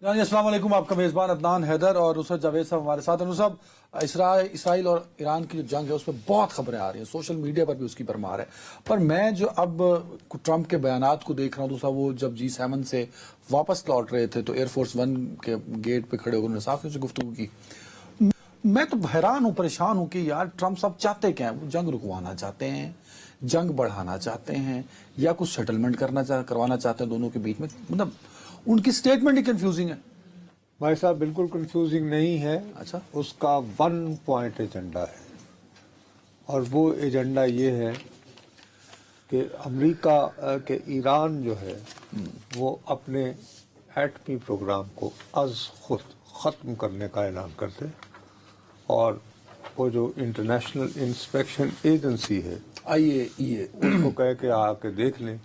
جی السلام علیکم، آپ کا میزبان عدنان حیدر اور نصرت جاوید صاحب ہمارے ساتھ ہیں۔ نصرت صاحب، اسرائیل اور ایران کی جو جنگ ہے اس پہ بہت خبریں آ رہی ہیں، سوشل میڈیا پر بھی اس کی بھرمار ہے، پر میں جو اب ٹرمپ کے بیانات کو دیکھ رہا ہوں، دوسرا وہ جب G7 سے واپس لوٹ رہے تھے تو ایئر فورس 1 کے گیٹ پہ کھڑے ہو انہوں نے صاف سے گفتگو کی۔ میں تو حیران ہوں، پریشان ہوں کہ یار ٹرمپ صاحب چاہتے کیا ہیں؟ وہ جنگ رکوانا چاہتے ہیں، جنگ بڑھانا چاہتے ہیں، یا کچھ سیٹلمنٹ کروانا چاہتے ہیں دونوں کے بیچ میں؟ مطلب ان کی سٹیٹمنٹ ہی کنفیوزنگ ہے۔ بھائی صاحب بالکل کنفیوزنگ نہیں ہے، اچھا، اس کا 1 پوائنٹ ایجنڈا ہے، اور وہ ایجنڈا یہ ہے کہ امریکہ کہ ایران جو ہے وہ اپنے ایٹمی پروگرام کو از خود ختم کرنے کا اعلان کر دے، اور وہ جو انٹرنیشنل انسپیکشن ایجنسی ہے اس کو کہہ کے آ کے دیکھ لیں،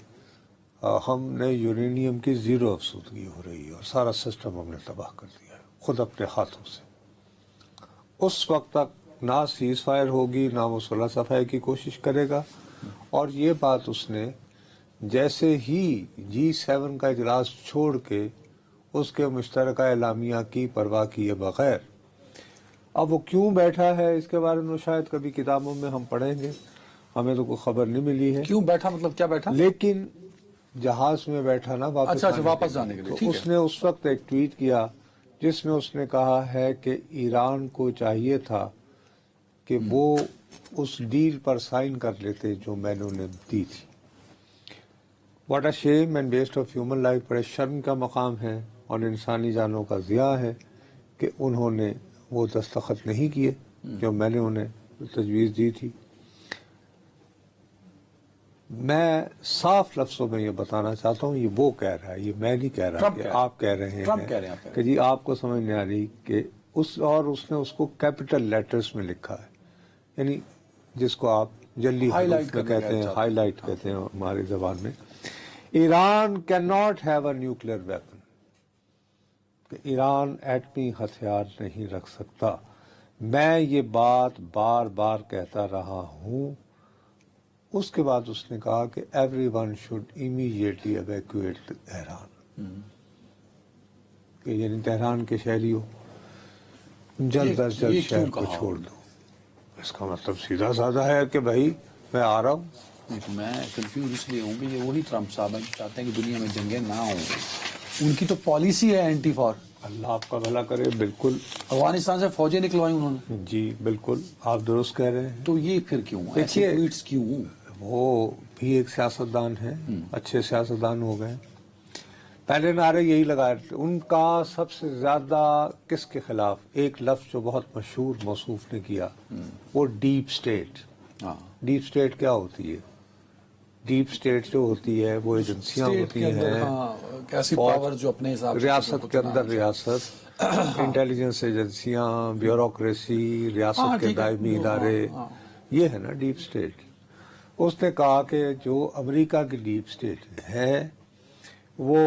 ہم نے یورینیم کی 0 افزودگی ہو رہی ہے اور سارا سسٹم ہم نے تباہ کر دیا ہے خود اپنے ہاتھوں سے۔ اس وقت تک نہ سیز فائر ہوگی، نہ وہ صلح صفائی کی کوشش کرے گا، اور یہ بات اس نے جیسے ہی G7 کا اجلاس چھوڑ کے اس کے مشترکہ اعلامیہ کی پرواہ کیے بغیر، اب وہ کیوں بیٹھا ہے اس کے بارے میں شاید کبھی کتابوں میں ہم پڑھیں گے، ہمیں تو کوئی خبر نہیں ملی ہے کیوں بیٹھا، مطلب کیا بیٹھا؟ لیکن جہاز میں بیٹھا نا واپس جانے کے لیے، تو اس نے اس وقت ایک ٹویٹ کیا جس میں اس نے کہا ہے کہ ایران کو چاہیے تھا کہ وہ اس ڈیل پر سائن کر لیتے جو میں نے انہیں دی تھی۔ What a shame and waste of human life, بڑے شرم کا مقام ہے اور انسانی جانوں کا ضیاع ہے کہ انہوں نے وہ دستخط نہیں کیے جو میں نے انہیں تجویز دی تھی۔ میں صاف لفظوں میں یہ بتانا چاہتا ہوں، یہ وہ کہہ رہا ہے، یہ میں نہیں کہہ رہا کہ آپ کہہ رہے ہیں کہ جی آپ کو سمجھ نہیں آ رہی کہ اور اس نے اس کو کیپٹل لیٹرز میں لکھا ہے، یعنی جس کو آپ جلی حروف میں کہتے ہیں، ہائی لائٹ کہتے ہیں ہماری زبان میں۔ Iran can not have a nuclear weapon, کہ ایران ایٹمی ہتھیار نہیں رکھ سکتا۔ میں یہ بات بار بار کہتا رہا ہوں۔ اس کے بعد اس نے کہا کہ every one should immediately evacuate Tehran, کہ یعنی تہران کے شہریوں جلد از جلد شہر کو چھوڑ دو۔ اس کا مطلب سیدھا سادہ ہے کہ بھائی میں آ رہا ہوں۔ میں کنفیوز اس لیے ہوں کہ یہ وہی ٹرمپ صاحب ہیں چاہتے ہیں کہ دنیا میں جنگیں نہ ہوں، ان کی تو پالیسی ہے اینٹی فار۔ اللہ آپ کا بھلا کرے، بالکل افغانستان سے فوجیں نکلوائی انہوں نے، جی بالکل آپ درست کہہ رہے ہیں۔ تو یہ پھر کیوں ایسے ٹویٹس کیوں؟ وہ بھی ایک سیاستدان ہیں، اچھے سیاستدان ہو گئے، پہلے نعرے یہی لگائے۔ ان کا سب سے زیادہ کس کے خلاف ایک لفظ جو بہت مشہور موصوف نے کیا، وہ ڈیپ اسٹیٹ۔ ڈیپ اسٹیٹ کیا ہوتی ہے؟ ڈیپ اسٹیٹ جو ہوتی ہے وہ ایجنسیاں ہوتی ہیں، کیسی پاور جو اپنے حساب سے ریاست کے اندر ریاست، انٹیلیجنس ایجنسیاں، بیوروکریسی، ریاست کے دائمی ادارے، یہ ہے نا ڈیپ اسٹیٹ۔ اس نے کہا کہ جو امریکہ کی ڈیپ اسٹیٹ ہے وہ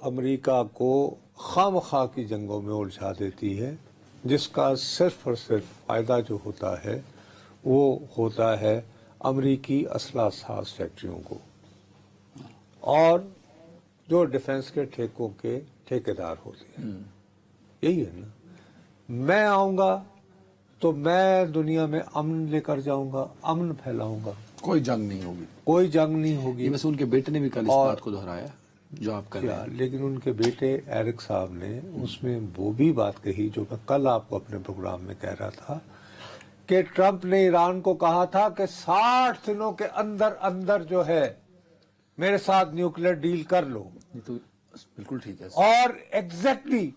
امریکہ کو خام خواہ کی جنگوں میں الجھا دیتی ہے، جس کا صرف اور صرف فائدہ جو ہوتا ہے وہ ہوتا ہے امریکی اسلحہ ساز فیکٹریوں کو اور جو ڈیفنس کے ٹھیکوں کے ٹھیکیدار ہوتے ہیں۔ یہی ہے نا، میں آؤں گا تو میں دنیا میں امن لے کر جاؤں گا، امن پھیلاؤں گا، کوئی جنگ نہیں ہوگی، کوئی جنگ نہیں ہوگی۔ ویسے ان کے بیٹے نے بھی کل اس بات کو دہرایا جو آپ کر رہے ہیں، لیکن ان کے بیٹے ایرک صاحب نے اس میں وہ بھی بات کہی جو میں کل آپ کو اپنے پروگرام میں کہہ رہا تھا کہ ٹرمپ نے ایران کو کہا تھا کہ 60 دنوں کے اندر اندر جو ہے میرے ساتھ نیوکلیئر ڈیل کر لو۔ یہ تو بالکل ٹھیک ہے، اور ایگزیکٹلی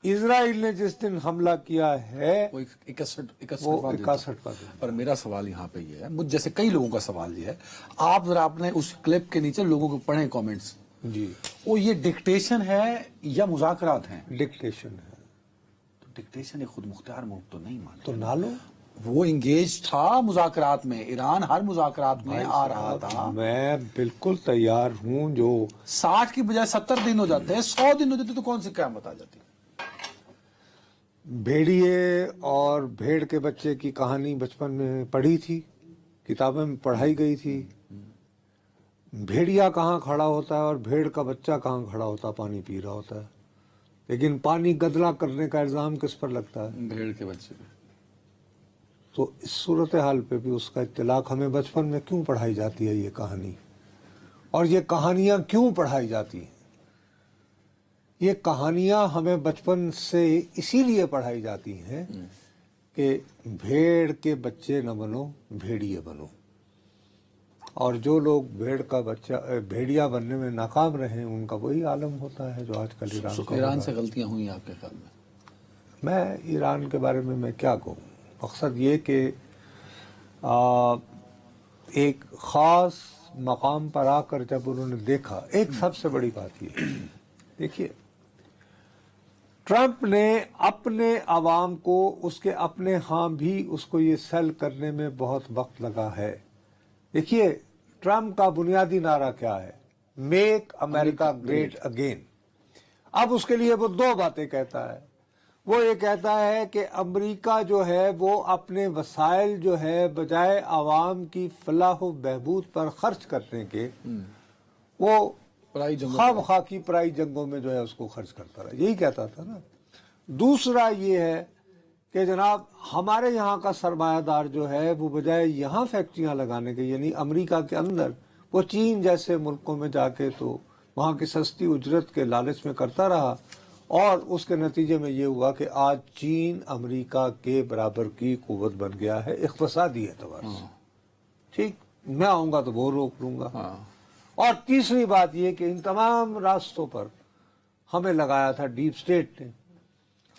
اسرائیل نے جس دن حملہ کیا ہے وہ 61 کا دن۔ پر میرا سوال یہاں پہ یہ ہے، مجھ جیسے کئی لوگوں کا سوال یہ ہے، آپ ذرا اپنے اس کلپ کے نیچے لوگوں کو پڑھیں کامنٹس، جی وہ یہ ڈکٹیشن ہے یا مذاکرات ہیں؟ ڈکٹیشن ہے تو ڈکٹیشن ایک خود مختار ملک تو نہیں مانا، تو نہ لو۔ وہ انگیج تھا مذاکرات میں، ایران ہر مذاکرات میں آ رہا تھا۔ میں بالکل تیار ہوں، جو 60 کی بجائے 70 دن ہو جاتے ہیں، 100 دن ہو جاتے تو کون سی قیامت آ جاتی؟ بھیڑیے اور بھیڑ کے بچے کی کہانی بچپن میں پڑھی تھی، کتابیں میں پڑھائی گئی تھی۔ بھیڑیا کہاں کھڑا ہوتا ہے اور بھیڑ کا بچہ کہاں کھڑا ہوتا ہے، پانی پی رہا ہوتا ہے۔ لیکن پانی گدلا کرنے کا الزام کس پر لگتا ہے؟ بھیڑ کے بچے پہ. تو اس صورتحال پہ بھی اس کا اطلاق ہمیں بچپن میں کیوں پڑھائی جاتی ہے یہ کہانی، اور یہ کہانیاں کیوں پڑھائی جاتی ہیں؟ یہ کہانیاں ہمیں بچپن سے اسی لیے پڑھائی جاتی ہیں کہ بھیڑ کے بچے نہ بنو، بھیڑیے بنو. اور جو لوگ بھیڑ کا بچہ بھیڑیا بننے میں ناکام رہے ہیں ان کا وہی عالم ہوتا ہے جو آج کل ایران کا ایران سے غلطیاں ہوئی آپ کے خیال میں؟ میں ایران کے بارے میں کیا کہوں، مقصد یہ کہ ایک خاص مقام پر آ کر جب انہوں نے دیکھا، ایک سب سے بڑی بات یہ دیکھیے، ٹرمپ نے اپنے عوام کو، اس کے اپنے ہاں بھی اس کو یہ سیل کرنے میں بہت وقت لگا ہے. دیکھیے ٹرمپ کا بنیادی نعرہ کیا ہے؟ میک امریکہ گریٹ اگین. اب اس کے لیے وہ دو باتیں کہتا ہے. وہ یہ کہتا ہے کہ امریکہ جو ہے وہ اپنے وسائل جو ہے بجائے عوام کی فلاح و بہبود پر خرچ کرنے کے وہ خواہ مخواہ کی پرائی جنگوں میں جو ہے اس کو خرچ کرتا رہا. یہی کہتا تھا نا. دوسرا یہ ہے کہ جناب ہمارے یہاں کا سرمایہ دار جو ہے وہ بجائے یہاں فیکٹریاں لگانے کے، یعنی امریکہ کے اندر، وہ چین جیسے ملکوں میں جا کے تو وہاں کی سستی اجرت کے لالچ میں کرتا رہا، اور اس کے نتیجے میں یہ ہوا کہ آج چین امریکہ کے برابر کی قوت بن گیا ہے اقتصادی اعتبار سے. ٹھیک، میں آؤں گا تو وہ روک لوں گا. اور تیسری بات یہ کہ ان تمام راستوں پر ہمیں لگایا تھا ڈیپ سٹیٹ نے،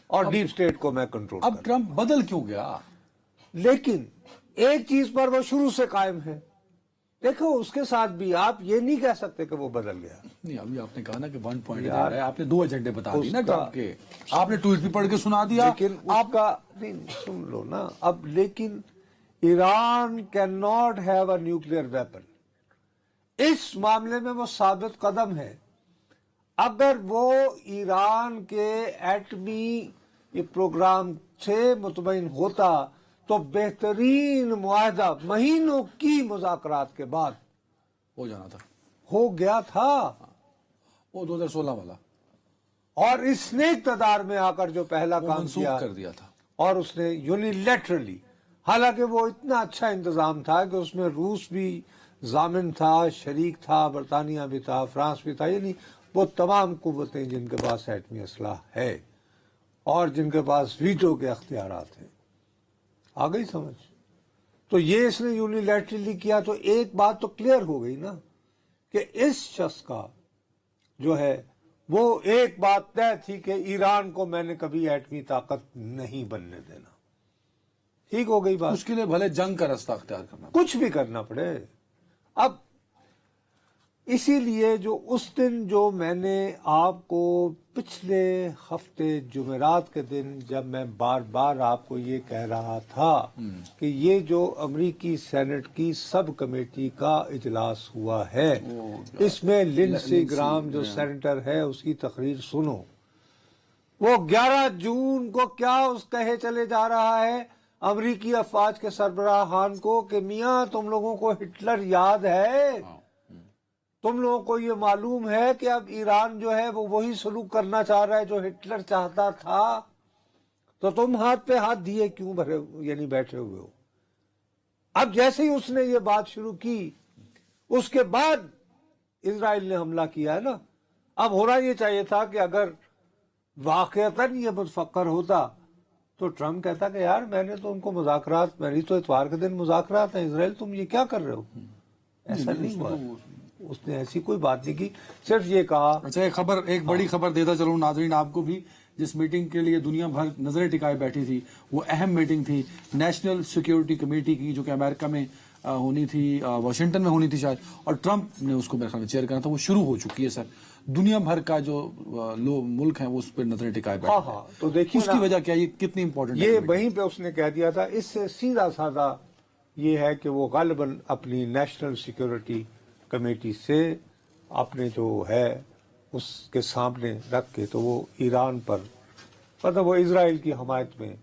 اور ڈیپ سٹیٹ کو میں کنٹرول اب ٹرمپ بدل کیوں گیا؟ لیکن ایک چیز پر وہ شروع سے قائم ہے. دیکھو اس کے ساتھ بھی آپ یہ نہیں کہہ سکتے کہ وہ بدل گیا. نہیں، ابھی آپ نے کہا نا کہ 1 پوائنٹ ہے، آپ نے 2 ایجنڈے بتا دی نا ٹرمپ کے، آپ نے ٹویٹ بھی پڑھ کے سنا دیا. لیکن آپ کا نہیں سن لو نا اب. لیکن Iran can not have a nuclear weapon. اس معاملے میں وہ ثابت قدم ہے. اگر وہ ایران کے ایٹمی پروگرام سے مطمئن ہوتا تو بہترین معاہدہ مہینوں کی مذاکرات کے بعد ہو جانا تھا، ہو گیا تھا. وہ 2016 والا اور اس نے اقتدار میں آ کر جو پہلا کام منسوخ کیا کر دیا تھا، اور اس نے یونیلیٹرلی، حالانکہ وہ اتنا اچھا انتظام تھا کہ اس میں روس بھی ضامن تھا، شریک تھا، برطانیہ بھی تھا، فرانس بھی تھا، یعنی وہ تمام قوتیں جن کے پاس ایٹمی اسلحہ ہے اور جن کے پاس ویٹو کے اختیارات ہیں. آ گئی سمجھ؟ تو یہ اس نے یونیلیٹرلی کیا تو ایک بات تو کلیئر ہو گئی نا کہ اس شخص کا جو ہے وہ ایک بات طے تھی کہ ایران کو میں نے کبھی ایٹمی طاقت نہیں بننے دینا. ٹھیک ہو گئی بات. اس کے لیے بھلے جنگ کا راستہ اختیار کرنا، کچھ بھی کرنا پڑے. اب اسی لیے جو اس دن جو میں نے آپ کو پچھلے ہفتے جمعرات کے دن جب میں بار بار آپ کو یہ کہہ رہا تھا کہ یہ جو امریکی سینٹ کی سب کمیٹی کا اجلاس ہوا ہے اس میں لنڈسی گرام جو سینیٹر ہے اس کی تقریر سنو. وہ 11 جون کو کیا اس کہے چلے جا رہا ہے امریکی افواج کے سربراہان کو کہ میاں تم لوگوں کو ہٹلر یاد ہے، تم لوگوں کو یہ معلوم ہے کہ اب ایران جو ہے وہ وہی سلوک کرنا چاہ رہا ہے جو ہٹلر چاہتا تھا، تو تم ہاتھ پہ ہاتھ دیے کیوں بھرے یعنی بیٹھے ہوئے ہو. اب جیسے ہی اس نے یہ بات شروع کی اس کے بعد اسرائیل نے حملہ کیا ہے نا. اب ہونا یہ چاہیے تھا کہ اگر واقعتاً یہ متفکر ہوتا تو ٹرمپ کہتا کہ یار میں نے تو ان کو مذاکرات، میری تو اتوار کے دن مذاکرات ہیں، اسرائیل تم یہ کیا کر رہے ہو. ایسا نہیں ہوا، اس نے ایسی کوئی بات نہیں کی، صرف یہ کہا. اچھا ایک بڑی خبر دیتا چلوں ناظرین آپ کو بھی. جس میٹنگ کے لیے دنیا بھر نظریں ٹکائے بیٹھی تھی وہ اہم میٹنگ تھی نیشنل سیکیورٹی کمیٹی کی، جو کہ امریکہ میں ہونی تھی، واشنگٹن میں ہونی تھی شاید، اور ٹرمپ نے اس کو میرے خیال میں چیئر کرنا تھا. وہ شروع ہو چکی ہے سر. دنیا بھر کا جو ملک ہیں وہ اس پہ نظریں ٹکائے بیٹھے ہیں. تو دیکھیے اس کی وجہ کیا، یہ کتنی امپورٹنٹ ہے؟ یہ وہیں پہ اس نے کہہ دیا تھا. اس سے سیدھا سادہ یہ ہے کہ وہ غالباً اپنی نیشنل سیکیورٹی کمیٹی سے اپنے جو ہے اس کے سامنے رکھ کے تو وہ ایران پر مطلب وہ اسرائیل کی حمایت میں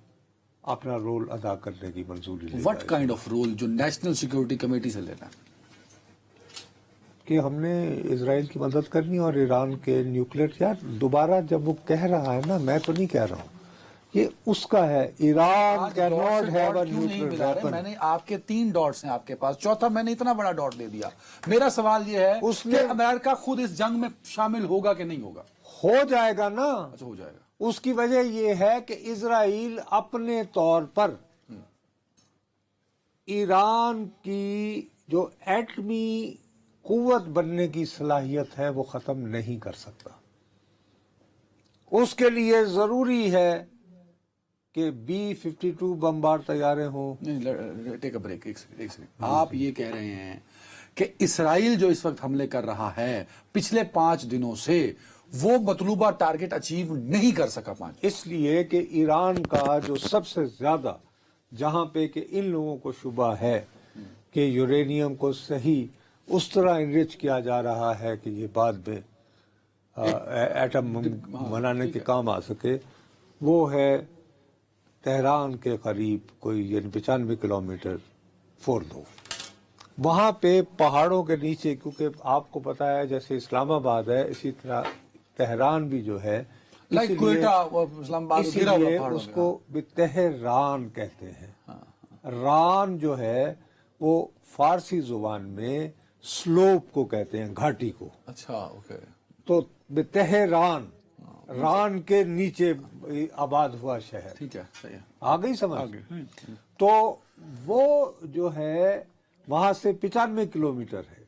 اپنا رول ادا کرنے کی منظوری لے. وٹ کائنڈ آف رول جو نیشنل سیکیورٹی کمیٹی سے لینا ہے؟ کہ ہم نے اسرائیل کی مدد کرنی اور ایران کے نیوکلیئر. یار دوبارہ جب وہ کہہ رہا ہے نا, میں تو نہیں کہہ رہا ہوں, یہ اس کا ہے. Iran can not have a nuclear weapon. میں نے آپ کے 3 ڈاٹس ہیں آپ کے پاس, چوتھا میں نے اتنا بڑا ڈاٹ دے دیا. میرا سوال یہ ہے کہ امریکہ خود اس جنگ میں شامل ہوگا کہ نہیں ہوگا؟ ہو جائے گا نا. اچھا ہو جائے گا. اس کی وجہ یہ ہے کہ اسرائیل اپنے طور پر ایران کی جو ایٹمی قوت بننے کی صلاحیت ہے وہ ختم نہیں کر سکتا. اس کے لیے ضروری ہے کہ B-52 بمبار طیارے ہوں. ٹیک اے بریک, ایک سیکنڈ. آپ یہ کہہ رہے ہیں کہ اسرائیل جو اس وقت حملے کر رہا ہے پچھلے 5 دنوں سے وہ مطلوبہ ٹارگٹ اچیو نہیں کر سکا. 5 اس لیے کہ ایران کا جو سب سے زیادہ, جہاں پہ کہ ان لوگوں کو شبہ ہے کہ یورینیم کو صحیح اس طرح انرچ کیا جا رہا ہے کہ یہ بعد میں ایٹم بنانے کے کام آ سکے, وہ ہے تہران کے قریب کوئی 95 کلومیٹر فوردو. وہاں پہ پہاڑوں کے نیچے, کیونکہ آپ کو پتا ہے جیسے اسلام آباد ہے اسی طرح تہران بھی جو ہے, لائک کوئٹہ اسلام آباد اسی لیے اس کو تہران کہتے ہیں. ران جو ہے وہ فارسی زبان میں سلوپ کو کہتے ہیں, گھاٹی کو. اچھا اوکے. تو تہران ران کے نیچے آباد ہوا شہر. ٹھیک ہے, صحیح ہے. آ گئی سمجھ. تو وہ جو ہے وہاں سے 95 کلومیٹر ہے,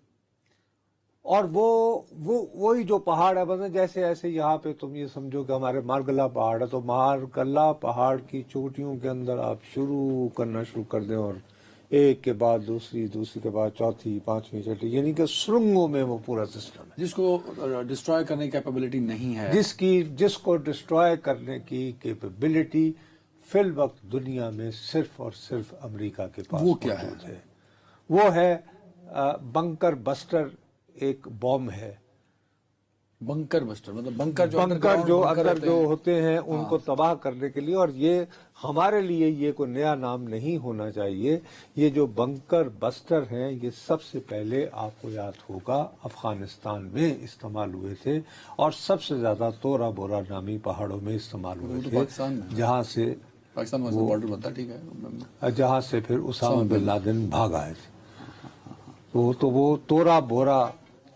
اور وہی جو پہاڑ ہے, بس جیسے ایسے یہاں پہ تم یہ سمجھو کہ ہمارے مارگلا پہاڑ ہے, تو مارگلا پہاڑ کی چوٹیوں کے اندر آپ شروع کر دیں, اور ایک کے بعد دوسری, دوسری کے بعد چوتھی, 5ویں, 6ٹھی, یعنی کہ سرنگوں میں وہ پورا سسٹم ہے. جس کو ڈسٹروائے کرنے کی کیپیبلٹی نہیں ہے, جس کو ڈسٹروائے کرنے کی کیپیبلٹی فی الوقت دنیا میں صرف اور صرف امریکہ کے پاس وہ کیا موجود ہے. وہ ہے بنکر بسٹر, ایک بوم ہے. بنکر بسٹر مطلب بنکر جو اندر جو ہوتے ہیں ان کو تباہ کرنے کے لیے. اور یہ ہمارے لیے یہ کوئی نیا نام نہیں ہونا چاہیے. یہ جو بنکر بسٹر ہیں یہ سب سے پہلے آپ کو یاد ہوگا افغانستان میں استعمال ہوئے تھے, اور سب سے زیادہ تورا بورا نامی پہاڑوں میں استعمال ہوئے تھے, جہاں سے پاکستان بارڈر بنتا. ٹھیک ہے. جہاں سے پھر اسامہ بن لادن بھاگ آئے تھے. تو وہ تورا بورا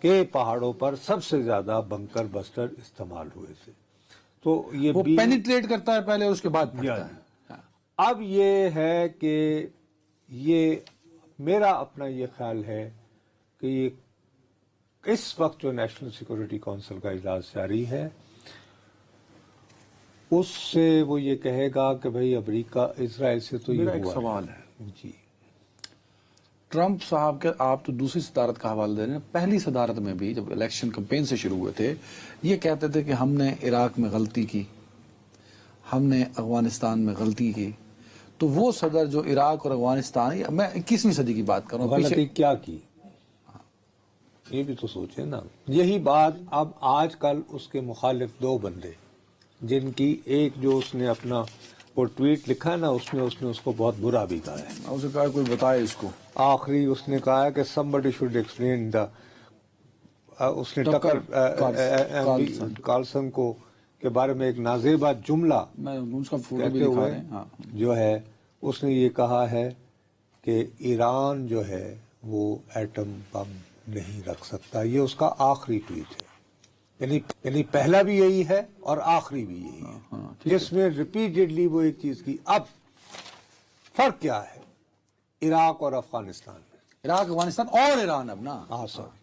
کے پہاڑوں پر سب سے زیادہ بنکر بسٹر استعمال ہوئے تھے. تو یہ وہ پینیٹریٹ کرتا ہے پہلے, اس کے بعد پھٹتا ہے. اب یہ ہے کہ یہ میرا اپنا یہ خیال ہے کہ یہ اس وقت جو نیشنل سیکورٹی کونسل کا اجلاس جاری ہے اس سے وہ یہ کہے گا کہ بھئی امریکہ اسرائیل سے تو یہ ہوا. میرا ایک سوال ہے جی, ٹرمپ صاحب کے, آپ تو دوسری صدارت کا حوالہ دے رہے ہیں, پہلی صدارت میں بھی جب الیکشن کمپین سے شروع ہوئے تھے یہ کہتے تھے کہ ہم نے عراق میں غلطی کی, ہم نے افغانستان میں غلطی کی. تو وہ صدر جو عراق اور افغانستان, میں 21ویں صدی کی بات کر رہا ہوں, غلطی کیا کی یہ بھی تو سوچیں نا. یہی بات اب آج کل اس کے مخالف 2 بندے, جن کی ایک جو اس نے اپنا وہ ٹویٹ لکھا ہے نا, اس نے اس کو بہت برا بھی کہا ہے. اسے کہا کوئی بتائے اس کو. آخری اس نے کہا ہے کہ somebody should explain the اس نے ٹکر کارلسن کو کے بارے میں ایک نازیبا جملہ کہتے ہوئے جو ہے اس نے یہ کہا ہے کہ ایران جو ہے وہ ایٹم بم نہیں رکھ سکتا. یہ اس کا آخری ٹویٹ ہے, یعنی پہلا بھی یہی ہے اور آخری بھی یہی ہے, جس میں ریپیٹڈلی وہ ایک چیز کی. اب فرق کیا ہے عراق اور افغانستان میں؟ عراق, افغانستان اور ایران. اب نا ہاں سر,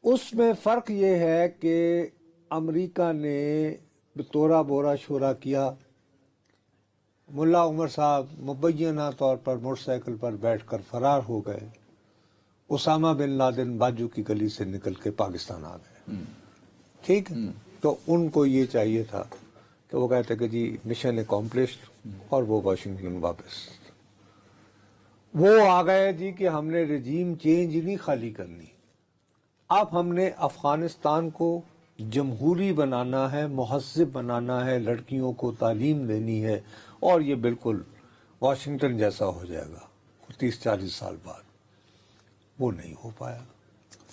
اس میں فرق یہ ہے کہ امریکہ نے تورا بورا شورا کیا, ملا عمر صاحب مبینہ طور پر موٹر سائیکل پر بیٹھ کر فرار ہو گئے, اسامہ بن لادن باجو کی گلی سے نکل کے پاکستان آ گئے. ٹھیک, تو ان کو یہ چاہیے تھا کہ وہ کہتے کہ جی مشن اکمپلشڈ, اور وہ واشنگٹن واپس. وہ آ گئے جی کہ ہم نے رجیم چینج نہیں خالی کرنی, اب ہم نے افغانستان کو جمہوری بنانا ہے, مہذب بنانا ہے, لڑکیوں کو تعلیم دینی ہے, اور یہ بالکل واشنگٹن جیسا ہو جائے گا 30-40 سال بعد. وہ نہیں ہو پایا.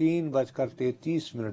3:33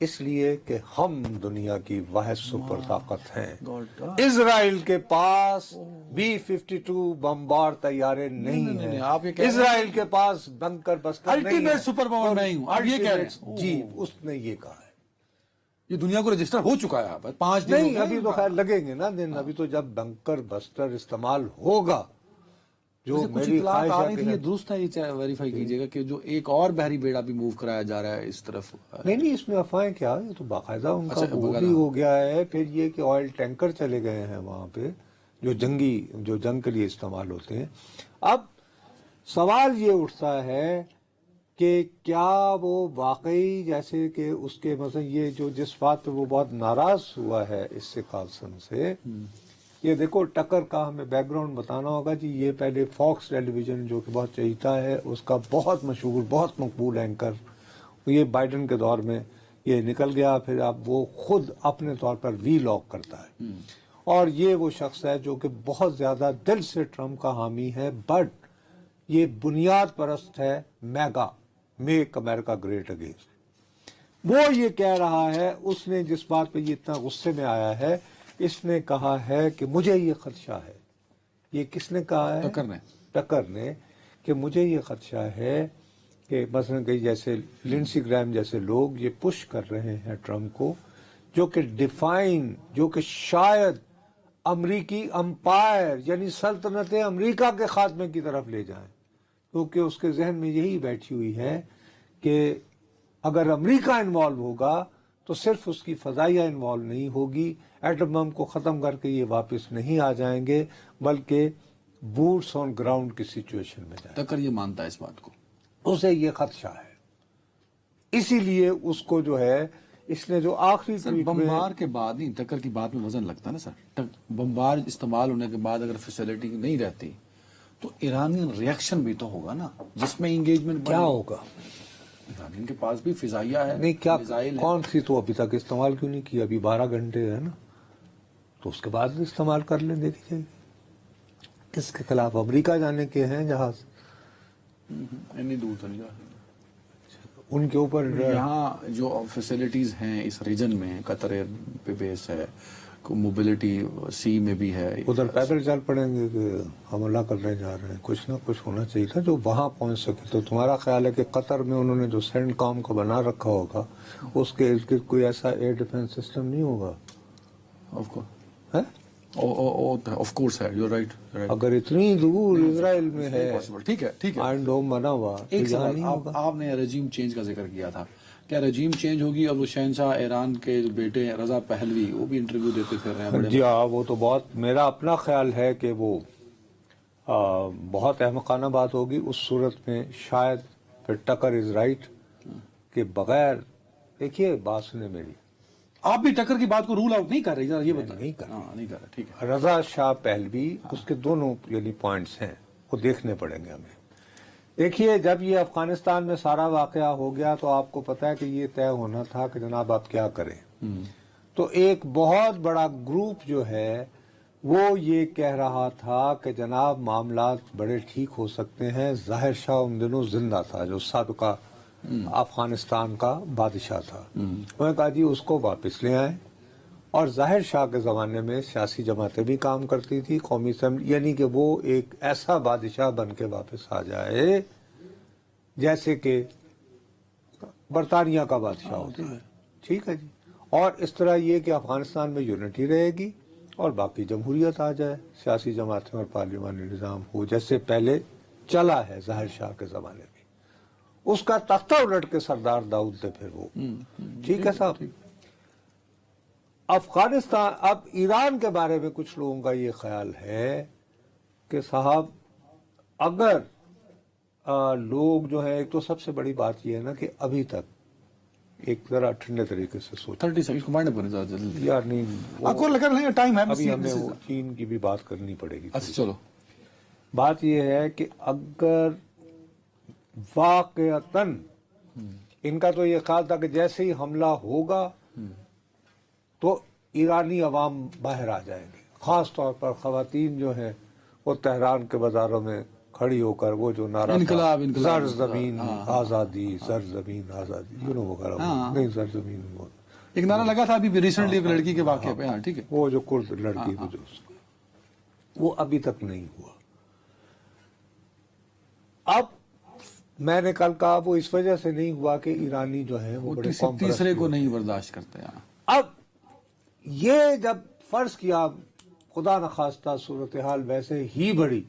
اس لیے کہ ہم دنیا کی واحد سپر طاقت ہیں. God. اسرائیل کے پاس B-52 بمبار طیارے نہیں ہیں. آپ یہ کہہ رہے ہیں اسرائیل کے پاس بنکر بسٹر نہیں الٹیمیٹ ہے. سپر پاور میں ہی ہوں، آپ یہ کہہ رہے ہیں؟ جی اس نے یہ کہا ہے. یہ دنیا کو رجسٹر ہو چکا ہے. آپ 5 دن نہیں ابھی تو خیر لگیں گے نا دن. ابھی تو جب بنکر بسٹر استعمال ہوگا جو کچھ میری اطلاعات آ خواہش رہی ہے تھی، یہ کہ درست ہے؟ یہ ویریفائی کیجئے گا کہ جو ایک اور بحری بیڑا بھی موو کرایا جا رہا ہے اس طرف. نہیں اس میں افواہیں کیا، یہ تو باقاعدہ ان کا اچھا، وہ بھی ہو گیا ہے. پھر یہ کہ آئل ٹینکر چلے گئے ہیں وہاں پہ جو جنگ کے لیے استعمال ہوتے ہیں. اب سوال یہ اٹھتا ہے کہ کیا وہ واقعی جیسے کہ اس کے مثلا یہ جو جس بات پہ وہ بہت ناراض ہوا ہے اس سے کارلسن سے، یہ دیکھو ٹکر کا ہمیں بیک گراؤنڈ بتانا ہوگا جی. یہ پہلے فاکس ٹیلی ویژن جو کہ بہت چہیتا ہے اس کا بہت مشہور بہت مقبول اینکر، یہ بائیڈن کے دور میں یہ نکل گیا. پھر اب وہ خود اپنے طور پر وی لاگ کرتا ہے اور یہ وہ شخص ہے جو کہ بہت زیادہ دل سے ٹرمپ کا حامی ہے، بٹ یہ بنیاد پرست ہے میگا میک امریکہ گریٹ اگین. وہ یہ کہہ رہا ہے، اس نے جس بات پہ یہ اتنا غصے میں آیا ہے، اس نے کہا ہے کہ مجھے یہ خدشہ ہے. یہ کس نے کہا ہے؟ ٹکر نے کہ مجھے یہ خدشہ ہے کہ مثلا کہ جیسے لنسی گرام جیسے لوگ یہ پش کر رہے ہیں ٹرمپ کو، جو کہ جو کہ شاید امریکی امپائر یعنی سلطنت امریکہ کے خاتمے کی طرف لے جائیں، کیونکہ اس کے ذہن میں یہی بیٹھی ہوئی ہے کہ اگر امریکہ انوالو ہوگا تو صرف اس کی فضائیہ انوالو نہیں ہوگی، ایٹم بم کو ختم کر کے یہ واپس نہیں آ جائیں گے، بلکہ بوٹس آن گراؤنڈ کی سچویشن میں جائیں. ٹکر یہ مانتا ہے اس بات کو، اسے یہ خدشہ ہے. اسی لیے اس کو جو ہے اس نے جو آخری ٹویٹ میں بمبار کے بعد نہیں، ٹکر کی بات میں وزن لگتا ہے نا سر. بمبار استعمال ہونے کے بعد اگر فیسلٹی نہیں رہتی تو ایرانی ریئیکشن بھی تو ہوگا نا، جس میں انگیجمنٹ کیا ہوگا. ایرانی کے پاس بھی فضائیہ ہے، نہیں کیا میزائل ہے. کون سی تو ابھی تک استعمال کیوں نہیں کی؟ ابھی 12 گھنٹے ہے نا، تو اس کے بعد استعمال کر لیں، دیکھی جائے گی. کس کے خلاف؟ امریکہ جانے کے ہیں جہاز، اتنی دور تو نہیں جا سکتے. ان کے اوپر یہاں جو فیسلٹیز ہیں اس ریجن میں، قطر پہ بیس ہے، موبلٹی سی میں بھی ہے. ادھر پیدل چل پڑیں گے کہ حملہ کرنے جا رہے ہیں؟ کچھ نہ کچھ ہونا چاہیے تھا جو وہاں پہنچ سکے. تو تمہارا خیال ہے کہ قطر میں انہوں نے جو سینڈ کام کا بنا رکھا ہوگا اس کے ارد گرد کوئی ایسا ایئر ڈیفنس سسٹم نہیں ہوگا؟ آف کورس ہے. You right. اگر اتنی دور اسرائیل میں ہے ٹھیک ہے آئرن ڈوم بنا ہوا، ایک سوال، آپ نے رجیم چینج کا ذکر کیا تھا، کیا رجیم چینج ہوگی؟ اور وہ شہنشاہ ایران کے بیٹے رضا پہلوی وہ بھی انٹرویو دیتے پھر رہے ہیں. جی ہاں، وہ تو بہت، میرا اپنا خیال ہے کہ وہ بہت احمقانہ بات ہوگی. اس صورت میں شاید پھر ٹکر از رائٹ کہ بغیر، دیکھیے بات سنیں میری، آپ بھی ٹکر کی بات کو رول آؤٹ نہیں کر رہی، یہ بتا. نہیں کر نہیں کر رہا. ٹھیک ہے. رضا شاہ پہلوی، اس کے دونوں یعنی پوائنٹس ہیں، وہ دیکھنے پڑیں گے ہمیں. دیکھیے جب یہ افغانستان میں سارا واقعہ ہو گیا تو آپ کو پتا ہے کہ یہ طے ہونا تھا کہ جناب آپ کیا کریں. تو ایک بہت بڑا گروپ جو ہے وہ یہ کہہ رہا تھا کہ جناب معاملات بڑے ٹھیک ہو سکتے ہیں. ظاہر شاہ ان دنوں زندہ تھا جو سابقہ افغانستان کا بادشاہ تھا. انہوں نے کہا جی اس کو واپس لے آئیں. اور ظاہر شاہ کے زمانے میں سیاسی جماعتیں بھی کام کرتی تھی، قومی اسمبلی، یعنی کہ وہ ایک ایسا بادشاہ بن کے واپس آ جائے جیسے کہ برطانیہ کا بادشاہ ہوتا ہے. ٹھیک ہے جی. اور اس طرح یہ کہ افغانستان میں یونٹی رہے گی اور باقی جمہوریت آ جائے، سیاسی جماعتیں اور پارلیمانی نظام ہو جیسے پہلے چلا ہے ظاہر شاہ کے زمانے میں. اس کا تختہ الٹ کے سردار داؤد تھے پھر وہ. ٹھیک ہے صاحب. افغانستان، اب ایران کے بارے میں کچھ لوگوں کا یہ خیال ہے کہ صاحب اگر لوگ جو ہیں، ایک تو سب سے بڑی بات یہ ہے نا کہ ابھی تک ایک ذرا ٹھنڈے طریقے سے سوچیں 30 سیکنڈ کمائنڈ پر جلدی یار. نہیں آپ کو لگا نہیں ٹائم ہے، ابھی ہمیں وہ چین کی بھی بات کرنی پڑے گی. اچھا چلو. بات یہ ہے کہ اگر واقعتاً ان کا تو یہ خیال تھا کہ جیسے ہی حملہ ہوگا تو ایرانی عوام باہر آ جائیں گے، خاص طور پر خواتین جو ہیں وہ تہران کے بازاروں میں کھڑی ہو کر وہ جو نعرہ انقلاب زر زمین آزادی زر زمین آزادی وغیرہ نہیں زر زمین ایک نعرہ لگا تھا ابھی بھی ریسنٹلی ایک لڑکی کے واقعے پہ. ہاں ٹھیک ہے. وہ جو کرد لڑکی کو جو وہ ابھی تک نہیں ہوا. اب میں نے کل کہا وہ اس وجہ سے نہیں ہوا کہ ایرانی جو ہے وہ بڑے قوم پرست تیسرے کو نہیں برداشت کرتے. اب یہ جب فرض کیا خدا نخواستہ صورتحال ویسے ہی بڑی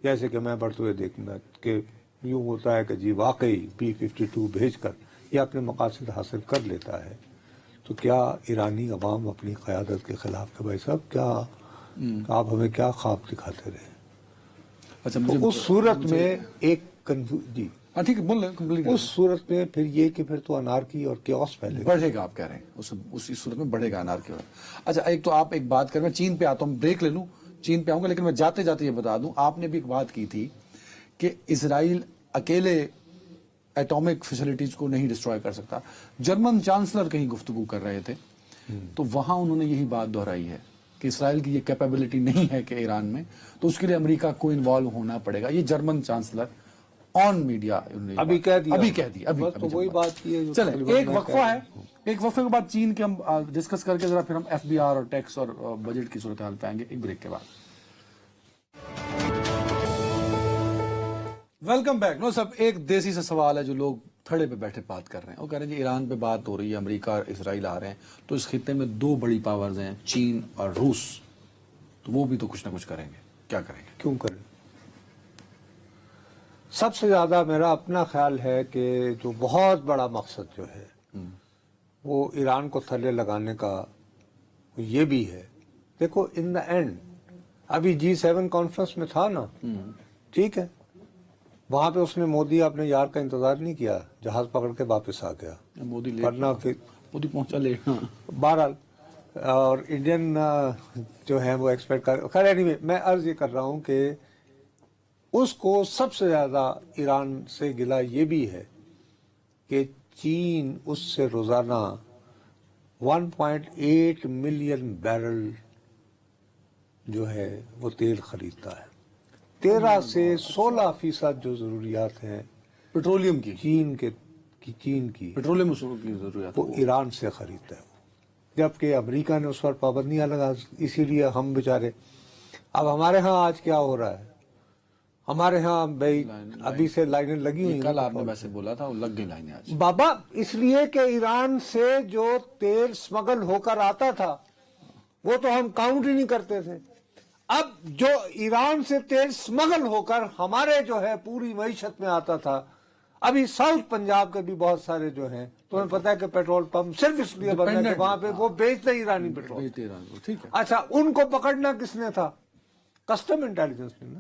جیسے کہ میں بڑھتے ہوئے دیکھنا کہ یوں ہوتا ہے کہ جی واقعی P-52 بھیج کر یہ اپنے مقاصد حاصل کر لیتا ہے تو کیا ایرانی عوام اپنی قیادت کے خلاف کہ بھائی صاحب کیا آپ ہمیں کیا خواب دکھاتے رہے. اچھا تو اس صورت میں ایک جی ٹھیک ہے بول رہے کمپلیٹ. اس صورت میں پھر یہ کہ پھر تو انارکی اور کیوس پھیلے گا. بڑھے گا آپ کہہ رہے ہیں اسی صورت میں بڑھے گا انارکی. اچھا ایک تو آپ ایک بات کر میں چین پہ آتا ہوں, بریک لے لوں, چین پہ آؤں گا, لیکن میں جاتے جاتے یہ بتا دوں آپ نے بھی ایک بات کی تھی کہ اسرائیل اکیلے ایٹامک فیسلٹیز کو نہیں ڈسٹروائے کر سکتا. جرمن چانسلر کہیں گفتگو کر رہے تھے تو وہاں انہوں نے یہی بات دہرائی ہے کہ اسرائیل کی یہ کیپیبلٹی نہیں ہے کہ ایران میں, تو اس کے لیے امریکہ کو انوالو ہونا پڑے گا. یہ جرمن چانسلر آن میڈیا ابھی کہہ دیا ابھی تو وہی بات کی ہے. چلیں ایک وقفہ ہے, ایک وقفے کے بعد چین کے ہم ڈسکس کر کے ذرا پھر ہم FBR اور ٹیکس اور بجٹ کی صورتحال پہ آئیں گے ایک بریک کے بعد. Welcome back. نو صاحب ایک دیسی سا سوال ہے جو لوگ تھڑے پہ بیٹھے بات کر رہے ہیں, وہ کہہ رہے ہیں جی ایران پہ بات ہو رہی ہے, امریکہ اور اسرائیل آ رہے ہیں, تو اس خطے میں دو بڑی پاورز ہیں چین اور روس, تو وہ بھی تو کچھ نہ کچھ کریں گے, کیا کریں گے؟ کیوں کریں؟ سب سے زیادہ میرا اپنا خیال ہے کہ جو بہت بڑا مقصد جو ہے وہ ایران کو تھلے لگانے کا یہ بھی ہے. دیکھو ان دا اینڈ ابھی G7 کانفرنس میں تھا نا, ٹھیک ہے, وہاں پہ اس نے مودی اپنے یار کا انتظار نہیں کیا, جہاز پکڑ کے واپس آ گیا. مودی پہنچا لیٹ. بہرحال اور انڈین جو ہے وہ ایکسپیکٹ کر خیر anyway میں عرض یہ کر رہا ہوں کہ اس کو سب سے زیادہ ایران سے گلہ یہ بھی ہے کہ چین اس سے روزانہ 1.8 ملین بیرل جو ہے وہ تیل خریدتا ہے. 13 سے 16% جو ضروریات ہیں پیٹرولیم کی چین کی پیٹرولیم کی ضروریات وہ ایران سے خریدتا ہے, جبکہ امریکہ نے اس پر پابندیاں لگا. اسی لیے ہم بیچارے اب ہمارے ہاں آج کیا ہو رہا ہے, ہمارے ہاں بھائی ابھی سے لائنیں لگی ہوئی. کل آپ نے ویسے بولا تھا لگ گئی لائنیں آج بابا, اس لیے کہ ایران سے جو تیل سمگل ہو کر آتا تھا وہ تو ہم کاؤنٹ ہی نہیں کرتے تھے. اب جو ایران سے تیل سمگل ہو کر ہمارے جو ہے پوری معیشت میں آتا تھا, ابھی ساؤتھ پنجاب کے بھی بہت سارے جو ہیں تمہیں پتا ہے کہ پیٹرول پمپ صرف اس لیے بن رہے کہ وہاں پہ وہ بیچتے ایرانی پیٹرول. ٹھیک ہے. اچھا ان کو پکڑنا کس نے تھا؟ کسٹم انٹیلیجنس نے نا.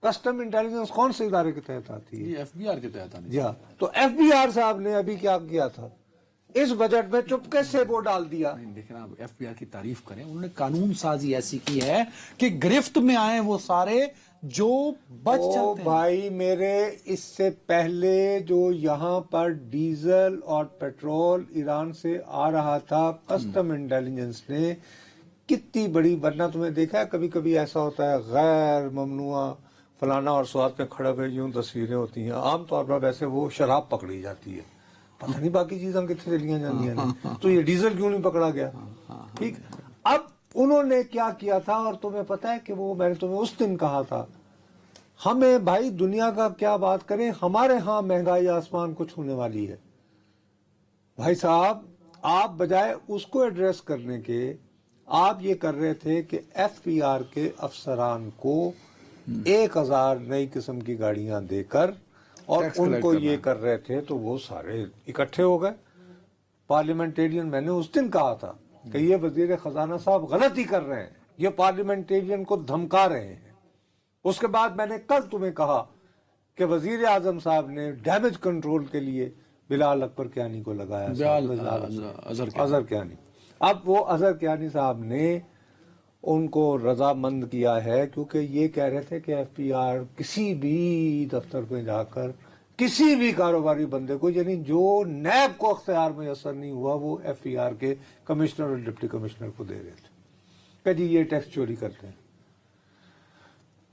کسٹم انٹیلیجنس کون سے ادارے کے تحت آتی ہے؟ FBR کے تحت آتی ہے. جی ہاں, تو FBR صاحب نے ابھی کیا کیا تھا, اس بجٹ میں چپکے سے وہ ڈال دیا. دیکھیں آپ FBR کی تعریف کریں, انہوں نے قانون سازی ایسی کی ہے کہ گرفت میں آئے وہ سارے جو بچ چلتے ہیں. بھائی میرے, اس سے پہلے جو یہاں پر ڈیزل اور پیٹرول ایران سے آ رہا تھا, کسٹم انٹیلیجنس نے کتنی بڑی, ورنہ تمہیں دیکھا ہے کبھی کبھی ایسا ہوتا ہے غیر ممنوعہ فلانا اور سواد پہ کھڑے ہوئے یوں تصویریں ہوتی ہیں, عام طور پر ویسے وہ شراب پکڑی جاتی ہے, پتہ نہیں باقی چیزیں کتنے چلیاں جاتی ہیں, تو یہ ڈیزل کیوں نہیں پکڑا گیا؟ ٹھیک. اب انہوں نے کیا کیا تھا, اور تمہیں پتہ ہے کہ وہ میں نے تمہیں اس دن کہا تھا, ہمیں بھائی دنیا کا کیا بات کریں, ہمارے ہاں مہنگائی آسمان کو چھونے والی ہے. بھائی صاحب آپ بجائے اس کو ایڈریس کرنے کے آپ یہ کر رہے تھے کہ FBR کے افسران کو 1000 نئی قسم کی گاڑیاں دے کر اور ان کو یہ کر رہے تھے, تو وہ سارے اکٹھے ہو گئے. پارلیمنٹیرین میں نے اس دن کہا تھا کہ یہ وزیر خزانہ صاحب غلطی کر رہے ہیں, یہ پارلیمنٹیرین کو دھمکا رہے ہیں. اس کے بعد میں نے کل تمہیں کہا کہ وزیر اعظم صاحب نے ڈیمیج کنٹرول کے لیے بلال اکبر کیانی کو لگایا, اظہر کیانی. اب وہ اظہر کیانی صاحب نے ان کو رضامند کیا ہے, کیونکہ یہ کہہ رہے تھے کہ FBR کسی بھی دفتر میں جا کر کسی بھی کاروباری بندے کو, یعنی جو نیب کو اختیار میسر نہیں ہوا, وہ FBR کے کمشنر اور ڈپٹی کمشنر کو دے رہے تھے کہ جی یہ ٹیکس چوری کرتے ہیں.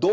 2